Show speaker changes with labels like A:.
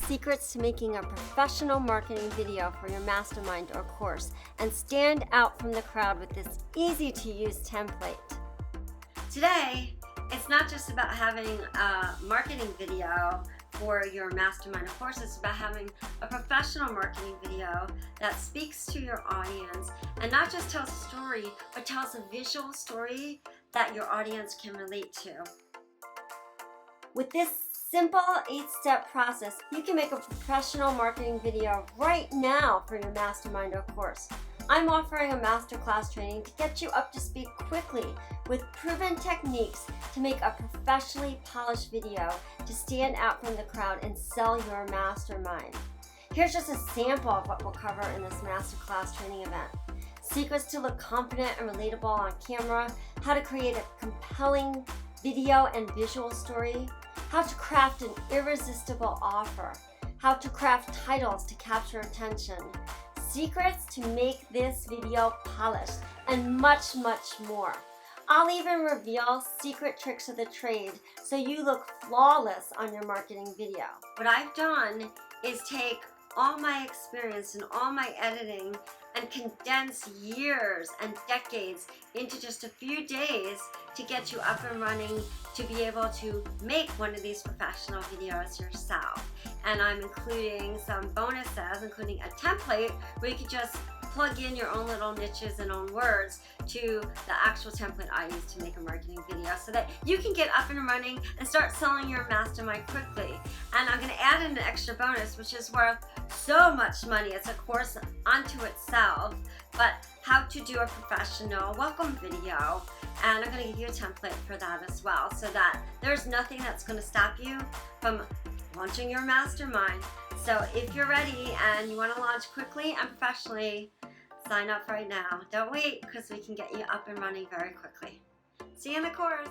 A: secrets to making a professional marketing video for your mastermind or course and stand out from the crowd with this easy-to-use template. Today, it's not just about having a marketing video for your mastermind or course, it's about having a professional marketing video that speaks to your audience and not just tells a story, but tells a visual story that your audience can relate to. With this simple 8-step process, you can make a professional marketing video right now for your mastermind or course. I'm offering a masterclass training to get you up to speed quickly with proven techniques to make a professionally polished video to stand out from the crowd and sell your mastermind. Here's just a sample of what we'll cover in this masterclass training event. Secrets to look confident and relatable on camera, how to create a compelling video and visual story, how to craft an irresistible offer, how to craft titles to capture attention, secrets to make this video polished, and much, much more. I'll even reveal secret tricks of the trade so you look flawless on your marketing video. What I've done is take all my experience and all my editing and condense years and decades into just a few days to get you up and running to be able to make one of these professional videos yourself. And I'm including some bonuses, including a template where you can just plug in your own little niches and own words to the actual template I use to make a marketing video so that you can get up and running and start selling your mastermind quickly. And I'm going to add in an extra bonus, which is worth so much money. It's a course unto itself, but how to do a professional welcome video. And I'm going to give you a template for that as well, so that there's nothing that's going to stop you from launching your mastermind. So if you're ready and you want to launch quickly and professionally, sign up right now. Don't wait, because we can get you up and running very quickly. See you in the course.